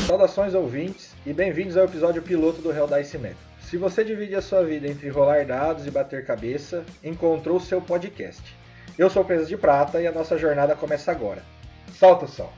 Saudações ouvintes e bem-vindos ao episódio piloto do Helldice Metal. Se você divide a sua vida entre rolar dados e bater cabeça, encontrou o seu podcast. Eu sou o Peso de Prata e a nossa jornada começa agora. Solta o som!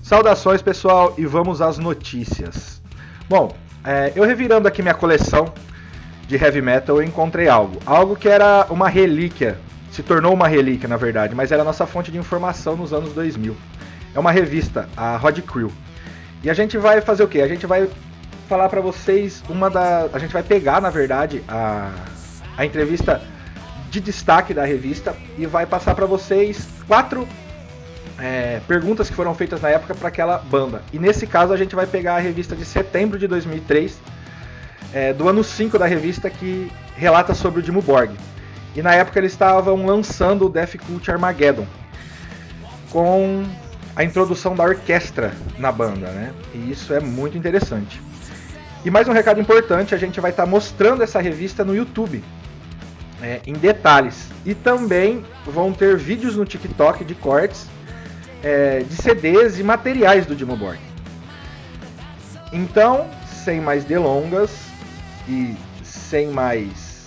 Saudações, pessoal, e vamos às notícias. Bom, eu revirando aqui minha coleção de heavy metal, eu encontrei algo que era uma relíquia, se tornou uma relíquia na verdade, mas era a nossa fonte de informação nos anos 2000. É uma revista, a Rod Crew. E a gente vai fazer o quê? A gente vai falar pra vocês a gente vai pegar, na verdade, a entrevista de destaque da revista e vai passar pra vocês 4 perguntas que foram feitas na época para aquela banda. E nesse caso a gente vai pegar a revista de setembro de 2003, do ano 5 da revista, que relata sobre o Dimmu Borgir. E na época eles estavam lançando o Death Cult Armageddon, com a introdução da orquestra na banda, né? E isso é muito interessante. E mais um recado importante, a gente vai estar mostrando essa revista no YouTube, em detalhes. E também vão ter vídeos no TikTok de cortes de CDs e materiais do Dimmu Borgir. Então, sem mais delongas e sem mais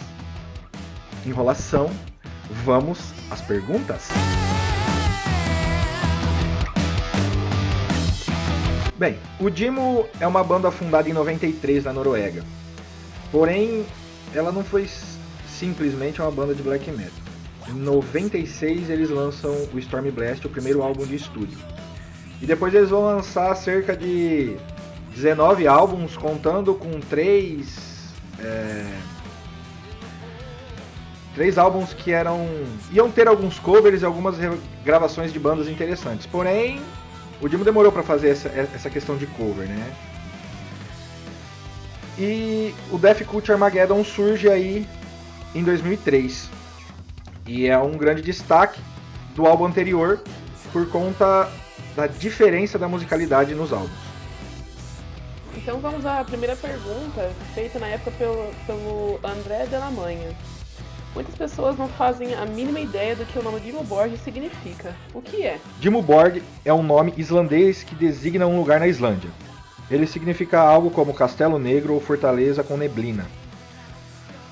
enrolação, vamos às perguntas? Bem, o Dimmu é uma banda fundada em 93 na Noruega. Porém, ela não foi simplesmente uma banda de black metal. Em 96 eles lançam o Stormblast, o primeiro álbum de estúdio. E depois eles vão lançar cerca de 19 álbuns, contando com 3 álbuns que iam ter alguns covers e algumas gravações de bandas interessantes. Porém, o Dimmu demorou para fazer essa questão de cover, né? E o Death Cult Armageddon surge aí em 2003. E é um grande destaque do álbum anterior por conta da diferença da musicalidade nos álbuns. Então vamos à primeira pergunta, feita na época pelo André Delamanha. Muitas pessoas não fazem a mínima ideia do que o nome Dimmu Borgir significa. O que é? Dimmu Borgir é um nome islandês que designa um lugar na Islândia. Ele significa algo como Castelo Negro ou Fortaleza com Neblina.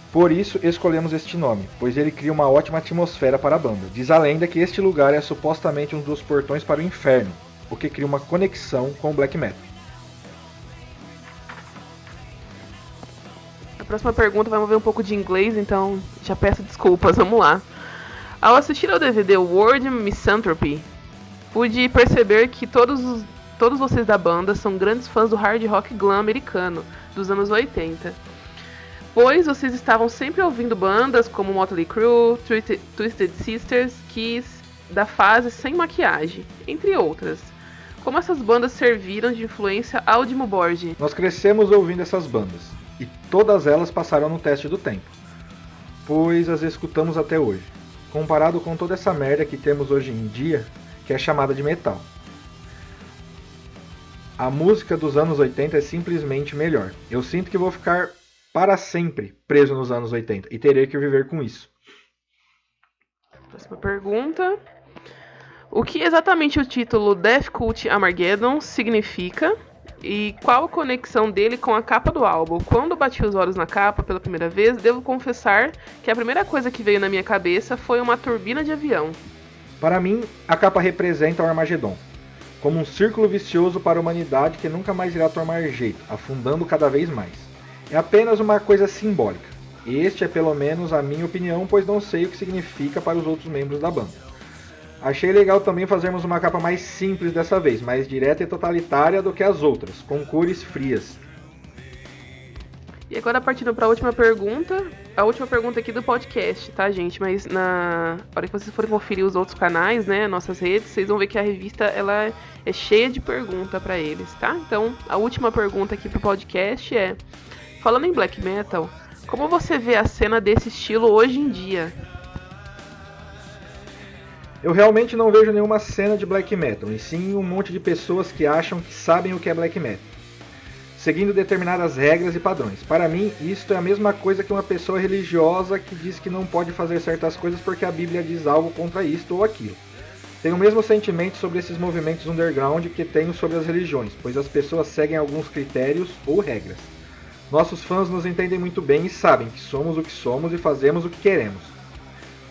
Por isso escolhemos este nome, pois ele cria uma ótima atmosfera para a banda. Diz a lenda que este lugar é supostamente um dos portões para o inferno, o que cria uma conexão com o black metal. A próxima pergunta vai mover um pouco de inglês, então já peço desculpas, vamos lá. Ao assistir ao DVD World Misanthropy, pude perceber que todos vocês da banda são grandes fãs do hard rock glam americano dos anos 80. Pois vocês estavam sempre ouvindo bandas como Motley Crue, Twisted Sisters, Kiss, da fase sem maquiagem, entre outras. Como essas bandas serviram de influência ao Dimmu Borgir? Nós crescemos ouvindo essas bandas, e todas elas passaram no teste do tempo, pois as escutamos até hoje, comparado com toda essa merda que temos hoje em dia, que é chamada de metal. A música dos anos 80 é simplesmente melhor. Eu sinto que vou ficar para sempre preso nos anos 80 e terei que viver com isso. Próxima pergunta. O que exatamente o título Death Cult Armageddon significa e qual a conexão dele com a capa do álbum? Quando bati os olhos na capa pela primeira vez, devo confessar que a primeira coisa que veio na minha cabeça foi uma turbina de avião. Para mim, a capa representa o Armagedon, como um círculo vicioso para a humanidade que nunca mais irá tomar jeito, afundando cada vez mais. É apenas uma coisa simbólica. Este é pelo menos a minha opinião, pois não sei o que significa para os outros membros da banda. Achei legal também fazermos uma capa mais simples dessa vez, mais direta e totalitária do que as outras, com cores frias. E agora partindo para a última pergunta, a última pergunta aqui do podcast, tá, gente? Mas na hora que vocês forem conferir os outros canais, né, nossas redes, vocês vão ver que a revista ela é cheia de pergunta pra eles, tá? Então, a última pergunta aqui pro podcast é: falando em black metal, como você vê a cena desse estilo hoje em dia? Eu realmente não vejo nenhuma cena de black metal, e sim um monte de pessoas que acham que sabem o que é black metal, seguindo determinadas regras e padrões. Para mim, isto é a mesma coisa que uma pessoa religiosa que diz que não pode fazer certas coisas porque a Bíblia diz algo contra isto ou aquilo. Tenho o mesmo sentimento sobre esses movimentos underground que tenho sobre as religiões, pois as pessoas seguem alguns critérios ou regras. Nossos fãs nos entendem muito bem e sabem que somos o que somos e fazemos o que queremos.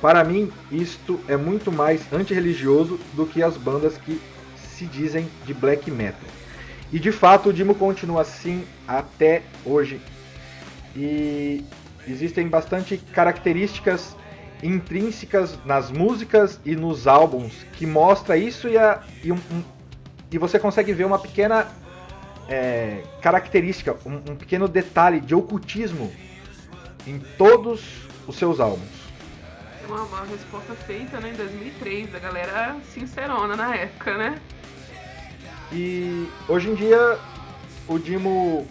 Para mim, isto é muito mais antirreligioso do que as bandas que se dizem de black metal. E de fato o Dimo continua assim até hoje. E existem bastante características intrínsecas nas músicas e nos álbuns que mostra isso e você consegue ver uma pequena característica, um pequeno detalhe de ocultismo em todos os seus álbuns. É uma resposta feita, né, em 2003, a galera sincerona na época, né? E hoje em dia o Dimo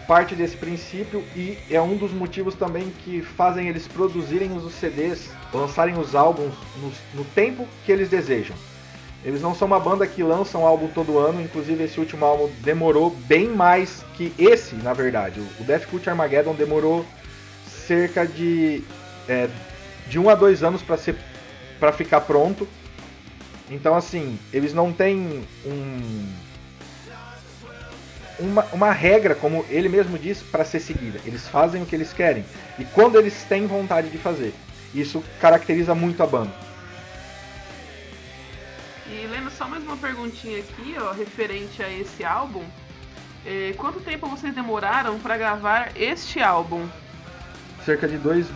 parte desse princípio e é um dos motivos também que fazem eles produzirem os CDs, lançarem os álbuns no tempo que eles desejam. Eles não são uma banda que lança um álbum todo ano, inclusive esse último álbum demorou bem mais que esse, na verdade. O Death Cult Armageddon demorou cerca de 1 a 2 anos para ficar pronto. Então, assim, eles não têm uma regra, como ele mesmo diz, para ser seguida. Eles fazem o que eles querem. E quando eles têm vontade de fazer. Isso caracteriza muito a banda. E lendo só mais uma perguntinha aqui, ó, referente a esse álbum. Quanto tempo vocês demoraram para gravar este álbum? Cerca de 2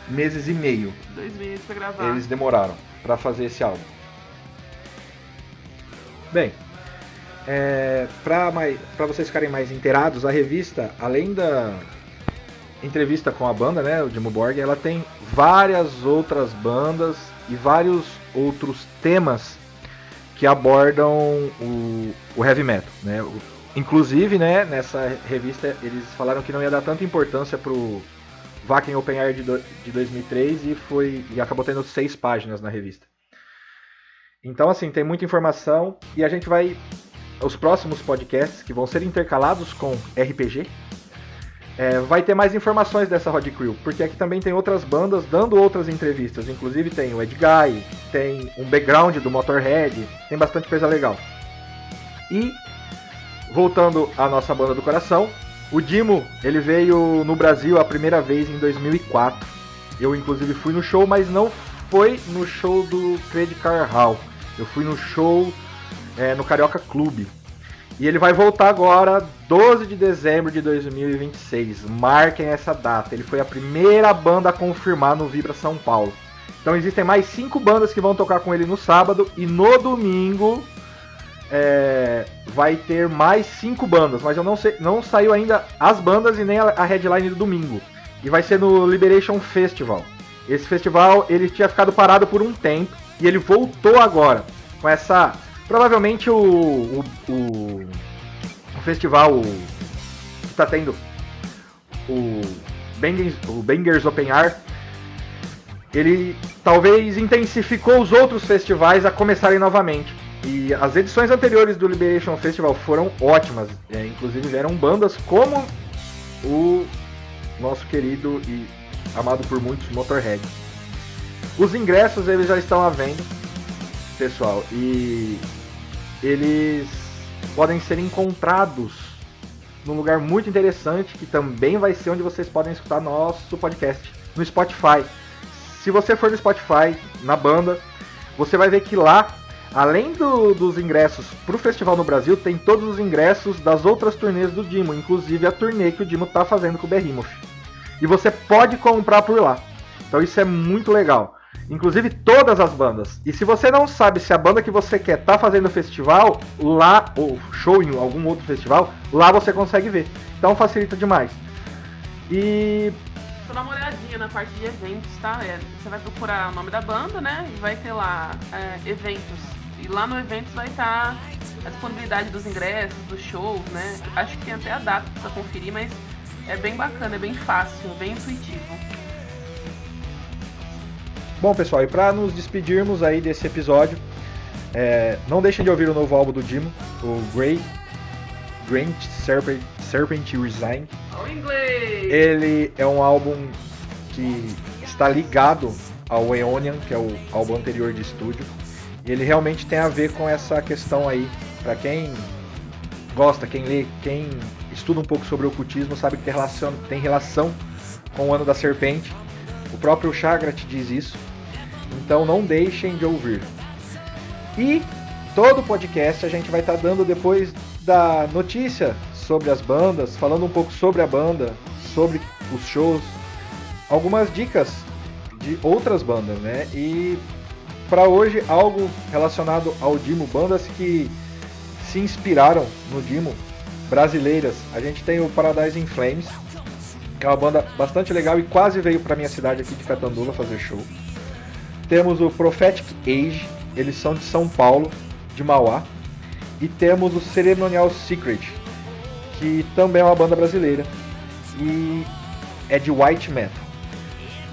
meses e meio. 2 meses para gravar. Eles demoraram para fazer esse álbum. Bem, para vocês ficarem mais inteirados, a revista, além da entrevista com a banda, né, o Dimmu Borgir, ela tem várias outras bandas e vários outros temas que abordam o heavy metal, né? Inclusive, né, nessa revista eles falaram que não ia dar tanta importância pro Wacken Open Air de 2003 e acabou tendo 6 páginas na revista. Então, assim, tem muita informação e a gente vai... Os próximos podcasts, que vão ser intercalados com RPG, vai ter mais informações dessa Road Crew, porque aqui também tem outras bandas dando outras entrevistas. Inclusive tem o Ed Guy, tem um background do Motorhead, tem bastante coisa legal. E, voltando à nossa banda do coração, o Dimmu, ele veio no Brasil a primeira vez em 2004. Eu, inclusive, fui no show, mas não foi no show do Credit Car Hall. Eu fui no show no Carioca Clube. E ele vai voltar agora, 12 de dezembro de 2026. Marquem essa data. Ele foi a primeira banda a confirmar no Vibra São Paulo. Então existem mais 5 bandas que vão tocar com ele no sábado. E no domingo vai ter mais 5 bandas. Mas eu não sei, não saiu ainda as bandas e nem a headline do domingo. E vai ser no Liberation Festival. Esse festival ele tinha ficado parado por um tempo. E ele voltou agora com essa... Provavelmente o festival que está tendo o Bangers Open Air, ele talvez intensificou os outros festivais a começarem novamente. E as edições anteriores do Liberation Festival foram ótimas. Inclusive vieram bandas como o nosso querido e amado por muitos Motorhead. Os ingressos eles já estão à venda, pessoal, e eles podem ser encontrados num lugar muito interessante, que também vai ser onde vocês podem escutar nosso podcast, no Spotify. Se você for no Spotify, na banda, você vai ver que lá, além dos ingressos para o festival no Brasil, tem todos os ingressos das outras turnês do Dimmu, inclusive a turnê que o Dimmu está fazendo com o Behemoth. E você pode comprar por lá. Então isso é muito legal. Inclusive todas as bandas. E se você não sabe se a banda que você quer tá fazendo festival, lá, ou show em algum outro festival, lá você consegue ver. Então facilita demais. E Só dá uma olhadinha na parte de eventos, tá? Você vai procurar o nome da banda, né? E vai ter lá eventos. E lá no eventos vai estar a disponibilidade dos ingressos, dos shows, né? Acho que tem até a data pra conferir, mas é bem bacana, é bem fácil, bem intuitivo. Bom, pessoal, e para nos despedirmos aí desse episódio, não deixem de ouvir o novo álbum do Dimo, o Grand Serpent Resign. Ao inglês! Ele é um álbum que está ligado ao Aeonian, que é o álbum anterior de estúdio. E ele realmente tem a ver com essa questão aí. Para quem gosta, quem lê, quem estuda um pouco sobre o ocultismo, sabe que tem relação com o Ano da Serpente. O próprio Chagrat diz isso. Então não deixem de ouvir. E todo o podcast a gente vai estar dando depois da notícia sobre as bandas, falando um pouco sobre a banda, sobre os shows, algumas dicas de outras bandas, né? E para hoje algo relacionado ao Dimo, bandas que se inspiraram no Dimo, brasileiras. A gente tem o Paradise in Flames, que é uma banda bastante legal e quase veio para minha cidade aqui de Catanduva fazer show. Temos o Prophetic Age, eles são de São Paulo, de Mauá. E temos o Ceremonial Secret, que também é uma banda brasileira e é de white metal.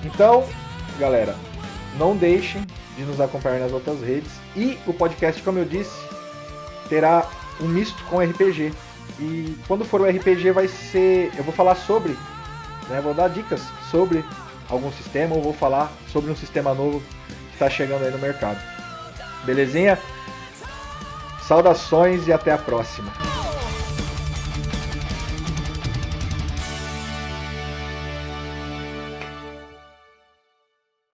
Então, galera, não deixem de nos acompanhar nas outras redes. E o podcast, como eu disse, terá um misto com RPG. E quando for o RPG vai ser... eu vou falar sobre, né, vou dar dicas sobre algum sistema, ou vou falar sobre um sistema novo que está chegando aí no mercado. Belezinha? Saudações e até a próxima.